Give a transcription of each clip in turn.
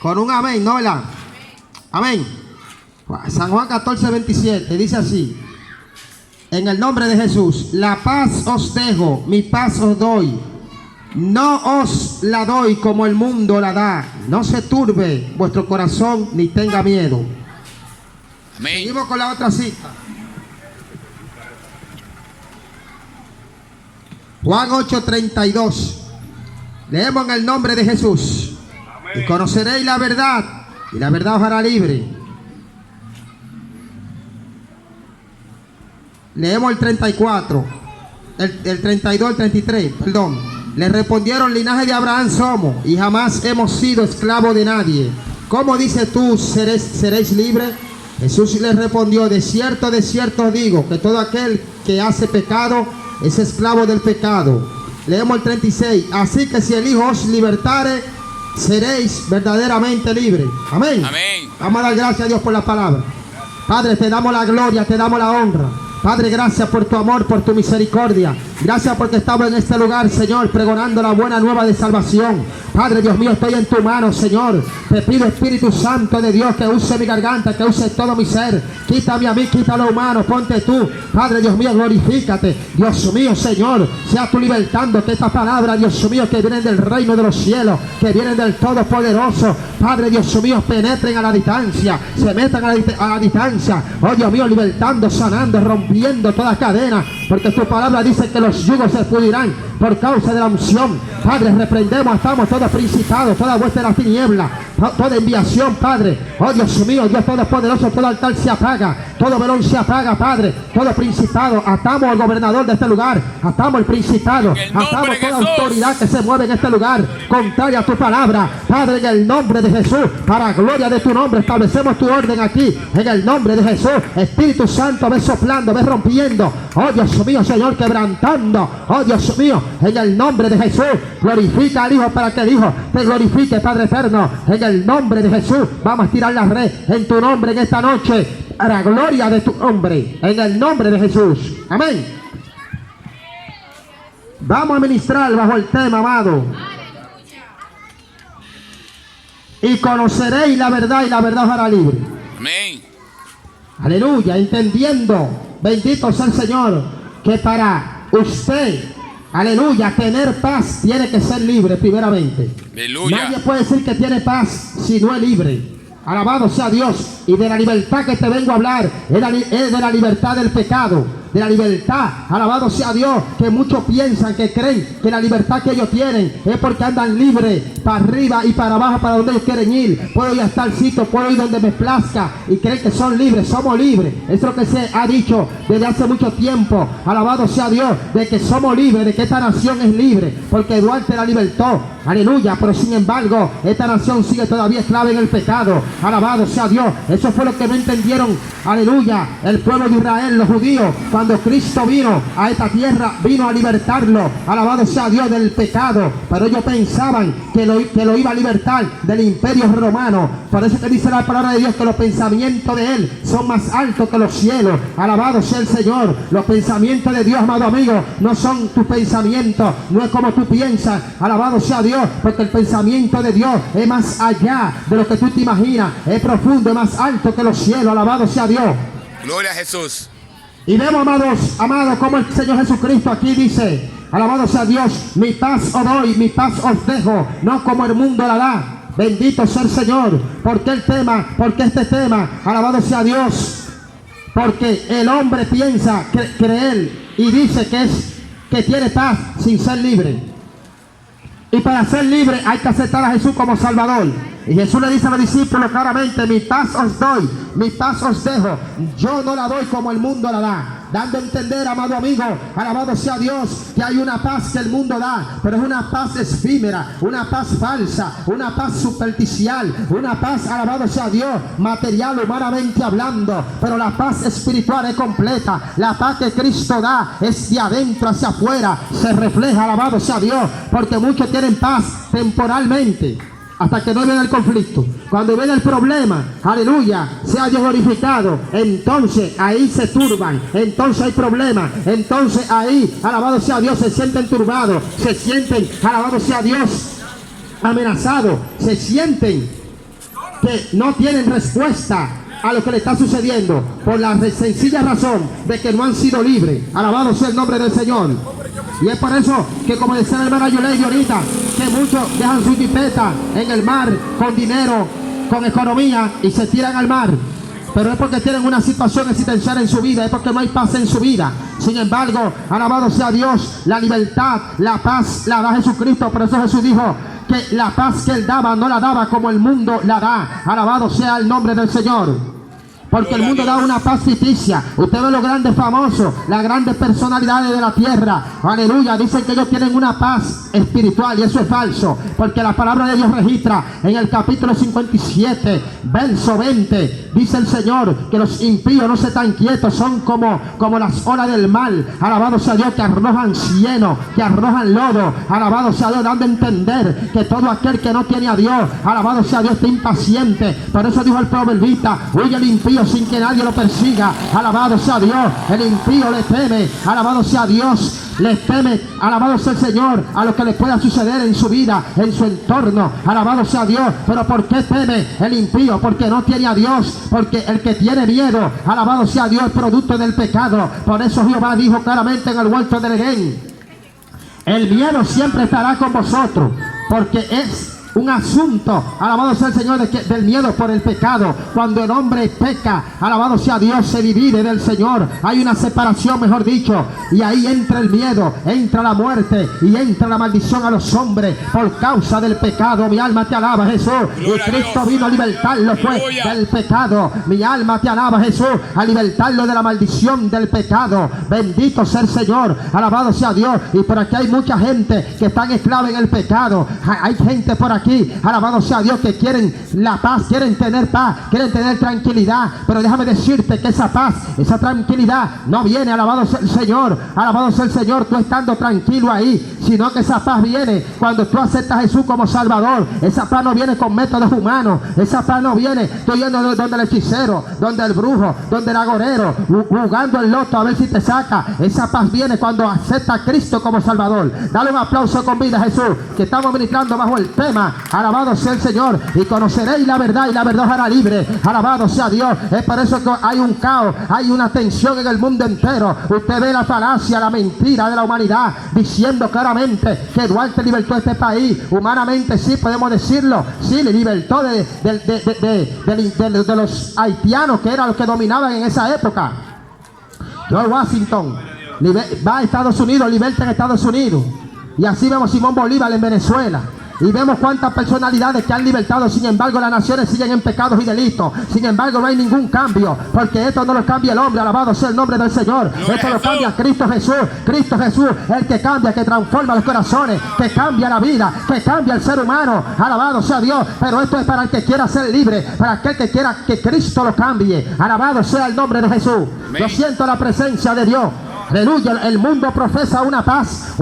Con un amén, ¿no, verdad? Amén. San Juan 14, 27 dice así: en el nombre de Jesús, la paz os dejo, mi paz os doy. No os la doy como el mundo la da. No se turbe vuestro corazón ni tenga miedo. Amén. Seguimos con la otra cita. Juan 8:32. Leemos en el nombre de Jesús. Y conoceréis la verdad, y la verdad os hará libre. Leemos el 34, el 32, el 33, perdón. Le respondieron: linaje de Abraham somos, y jamás hemos sido esclavos de nadie. ¿Cómo dices tú, seréis libres? Jesús les respondió: de cierto os digo, que todo aquel que hace pecado es esclavo del pecado. Leemos el 36. Así que si el Hijo os libertare, seréis verdaderamente libres. Amén. Amén. Vamos a dar gracias a Dios por la palabra. Padre, te damos la gloria, te damos la honra. Padre, gracias por tu amor, por tu misericordia. Gracias porque estamos en este lugar, Señor, pregonando la buena nueva de salvación. Padre, Dios mío, estoy en tu mano, Señor. Te pido, Espíritu Santo de Dios, que use mi garganta, que use todo mi ser. Quítame a mí, quita lo humano, ponte tú. Padre, Dios mío, glorifícate. Dios mío, Señor, sea tú libertando que esta palabra, Dios mío, que vienen del reino de los cielos, que vienen del Todopoderoso. Padre, Dios mío, penetren a la distancia, se metan a la distancia. Oh, Dios mío, libertando, sanando, rompiendo toda cadena, porque tu palabra dice que los yugos se pudrirán por causa de la unción. Padre, reprendemos, estamos todos principados, toda vuestra de la tiniebla, toda enviación, Padre. Oh, Dios mío, Dios Todopoderoso, todo altar se apaga, todo velón se apaga, Padre, todo principado. Atamos al gobernador de este lugar, atamos al principado, atamos toda autoridad que se mueve en este lugar, contraria a tu palabra, Padre, en el nombre de Jesús, para gloria de tu nombre, establecemos tu orden aquí, en el nombre de Jesús. Espíritu Santo, ve soplando, ve rompiendo, oh Dios mío, Señor, quebrantando, oh Dios mío, en el nombre de Jesús. Glorifica al Hijo para que el Hijo te glorifique, Padre eterno, en el nombre de Jesús. Vamos a tirar la red en tu nombre en esta noche, para gloria de tu nombre, en el nombre de Jesús. Amén. Vamos a ministrar bajo el tema, amado. Y conoceréis la verdad, y la verdad os hará libre. Amén. Aleluya, entendiendo, bendito sea el Señor, que para usted, aleluya, tener paz tiene que ser libre primeramente. Aleluya. Nadie puede decir que tiene paz si no es libre. Alabado sea Dios. Y de la libertad que te vengo a hablar es de la libertad del pecado, de la libertad, alabado sea Dios, que muchos piensan, que creen que la libertad que ellos tienen es porque andan libres para arriba y para abajo, para donde ellos quieren ir. Puedo ir a tal sitio, puedo ir donde me plazca, y creen que son libres. Somos libres. Eso es lo que se ha dicho desde hace mucho tiempo, alabado sea Dios, de que somos libres, de que esta nación es libre, porque Duarte la libertó, aleluya. Pero sin embargo, esta nación sigue todavía esclava en el pecado, alabado sea Dios. Eso fue lo que no entendieron, aleluya, el pueblo de Israel, los judíos, cuando Cristo vino a esta tierra, vino a libertarlo, alabado sea Dios, del pecado. Pero ellos pensaban que lo iba a libertar del imperio romano. Por eso que dice la palabra de Dios que los pensamientos de Él son más altos que los cielos. Alabado sea el Señor. Los pensamientos de Dios, amado amigo, no son tus pensamientos, no es como tú piensas. Alabado sea Dios, porque el pensamiento de Dios es más allá de lo que tú te imaginas, es profundo, es más alto que los cielos. Alabado sea Dios. Gloria a Jesús. Y vemos, amados, como el Señor Jesucristo aquí dice, alabado sea Dios: mi paz os doy, mi paz os dejo, no como el mundo la da. Bendito sea el Señor. ¿Por qué el tema? ¿Por qué este tema? Alabado sea Dios. Porque el hombre piensa creer y dice que tiene paz sin ser libre. Y para ser libre hay que aceptar a Jesús como Salvador. Y Jesús le dice a los discípulos claramente: mi paz os doy, mi paz os dejo. Yo no la doy como el mundo la da. Dando a entender, amado amigo, alabado sea Dios, que hay una paz que el mundo da, pero es una paz efímera, una paz falsa, una paz superficial, una paz, alabado sea Dios, material, humanamente hablando. Pero la paz espiritual es completa. La paz que Cristo da es de adentro hacia afuera, se refleja, alabado sea Dios, porque muchos tienen paz temporalmente, hasta que no viene el conflicto. Cuando viene el problema, aleluya, sea Dios glorificado, entonces ahí se turban, entonces hay problemas, entonces ahí, alabado sea Dios, se sienten turbados, se sienten, alabado sea Dios, amenazados, se sienten que no tienen respuesta a lo que le está sucediendo por la sencilla razón de que no han sido libres. Alabado sea el nombre del Señor. Y es por eso que, como decía el hermano Yolei ahorita, que muchos dejan su jipeta en el mar con dinero, con economía, y se tiran al mar. Pero es porque tienen una situación existencial en su vida, es porque no hay paz en su vida. Sin embargo, alabado sea Dios, la libertad, la paz la da Jesucristo. Por eso Jesús dijo que la paz que Él daba no la daba como el mundo la da. Alabado sea el nombre del Señor. Porque el mundo da una paz ficticia. Usted ve los grandes famosos, las grandes personalidades de la tierra. Aleluya. Dicen que ellos tienen una paz espiritual, y eso es falso. Porque la palabra de Dios registra en el capítulo 57, verso 20. Dice el Señor que los impíos no se están quietos, son como las olas del mar. Alabado sea Dios, que arrojan cieno, que arrojan lodo. Alabado sea Dios, dando a entender que todo aquel que no tiene a Dios, alabado sea Dios, está impaciente. Por eso dijo el proverbista: huye el impío sin que nadie lo persiga. Alabado sea Dios. El impío le teme, alabado sea Dios, le teme, alabado sea el Señor, a lo que le pueda suceder en su vida, en su entorno. Alabado sea Dios. Pero ¿por qué teme el impío? Porque no tiene a Dios. Porque el que tiene miedo, alabado sea Dios, es producto del pecado. Por eso Jehová dijo claramente en el huerto del Edén: el miedo siempre estará con vosotros, porque es un asunto, alabado sea el Señor, del miedo por el pecado. Cuando el hombre peca, alabado sea Dios, se divide del Señor. Hay una separación, mejor dicho, y ahí entra el miedo, entra la muerte y entra la maldición a los hombres por causa del pecado. Mi alma te alaba, Jesús. Y Cristo vino a libertarlo del pecado. Mi alma te alaba, Jesús, a libertarlo de la maldición del pecado. Bendito sea el Señor, alabado sea Dios. Y por aquí hay mucha gente que están esclava en el pecado. Hay gente por aquí, alabado sea Dios, que quieren la paz, quieren tener tranquilidad. Pero déjame decirte que esa paz, esa tranquilidad no viene, alabado sea el Señor, alabado sea el Señor, tú estando tranquilo ahí, sino que esa paz viene cuando tú aceptas a Jesús como Salvador. Esa paz no viene con métodos humanos. Esa paz no viene tú yendo donde el hechicero, donde el brujo, donde el agorero, jugando el loto a ver si te saca. Esa paz viene cuando aceptas a Cristo como Salvador. Dale un aplauso con vida a Jesús, que estamos ministrando bajo el tema: alabado sea el Señor, y conoceréis la verdad, y la verdad os hará libre. Alabado sea Dios. Es por eso que hay un caos, hay una tensión en el mundo entero. Usted ve la falacia, la mentira de la humanidad, diciendo claramente que Duarte libertó este país. Humanamente sí podemos decirlo, sí, le libertó de los haitianos, que eran los que dominaban en esa época. George Washington va a Estados Unidos, liberta en Estados Unidos. Y así vemos Simón Bolívar en Venezuela. Y vemos cuántas personalidades que han libertado. Sin embargo, las naciones siguen en pecados y delitos. Sin embargo, no hay ningún cambio, porque esto no lo cambia el hombre. Alabado sea el nombre del Señor. Esto lo cambia Cristo Jesús. Cristo Jesús, el que cambia, que transforma los corazones, que cambia la vida, que cambia el ser humano. Alabado sea Dios. Pero esto es para el que quiera ser libre, para aquel que quiera que Cristo lo cambie. Alabado sea el nombre de Jesús. Yo siento la presencia de Dios. Aleluya. El mundo profesa una paz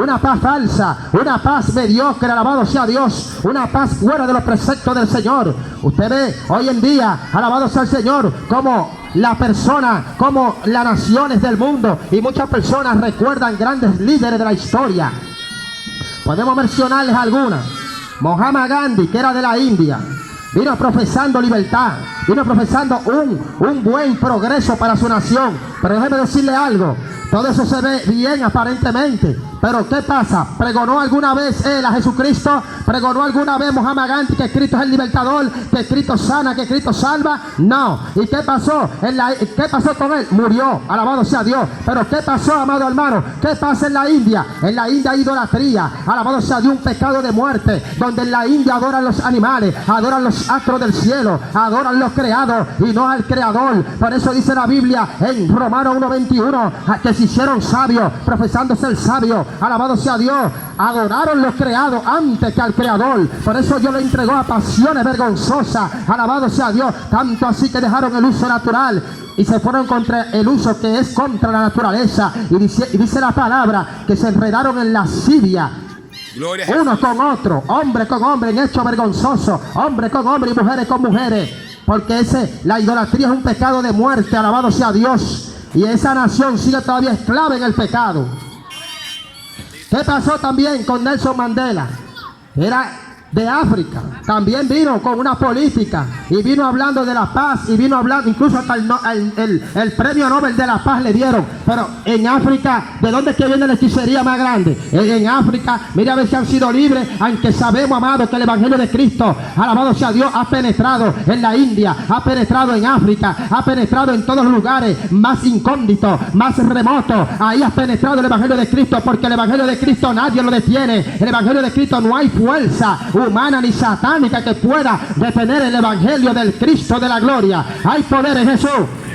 falsa, una paz mediocre, alabado sea Dios, una paz fuera de los preceptos del Señor. Usted ve hoy en día, alabado sea el Señor, como las naciones del mundo y muchas personas recuerdan grandes líderes de la historia. Podemos mencionarles algunas. Mahatma Gandhi, que era de la India, vino profesando libertad, vino profesando un buen progreso para su nación. Pero déjeme decirle algo: todo eso se ve bien aparentemente, pero ¿qué pasa? ¿Pregonó alguna vez él a Jesucristo? ¿Pregonó alguna vez Mahatma Gandhi que Cristo es el libertador, que Cristo sana, que Cristo salva? No. ¿Y qué pasó? ¿Qué pasó con él? Murió, alabado sea Dios. Pero ¿qué pasó, amado hermano? ¿Qué pasa en la India? En la India hay idolatría, alabado sea Dios, un pecado de muerte, donde en la India adoran los animales, adoran los astros del cielo, adoran los creados y no al creador. Por eso dice la Biblia en Romanos 1:21 que se hicieron sabios, profesando ser sabios. Alabado sea Dios. Adoraron los creados antes que al creador. Por eso Dios le entregó a pasiones vergonzosas. Alabado sea Dios. Tanto así que dejaron el uso natural y se fueron contra el uso que es contra la naturaleza. Y dice la palabra que se enredaron en lascivia, uno con otro, hombre con hombre, en hechos vergonzosos, hombre con hombre y mujeres con mujeres. Porque la idolatría es un pecado de muerte. Alabado sea Dios. Y esa nación sigue todavía esclava en el pecado. ¿Qué pasó también con Nelson Mandela? Era de África también vino con una política y vino hablando de la paz y vino hablando, incluso hasta el premio Nobel de la paz le dieron. Pero en África, ¿de dónde es que viene la hechicería más grande? En África, mira a ver si han sido libres, aunque sabemos, amado, que el evangelio de Cristo, alabado sea Dios, ha penetrado en la India, ha penetrado en África, ha penetrado en todos los lugares más incógnitos, más remotos. Ahí ha penetrado el evangelio de Cristo, porque el evangelio de Cristo nadie lo detiene. El evangelio de Cristo, no hay fuerza humana ni satánica que pueda detener el evangelio del Cristo de la gloria. Hay poder en Jesús.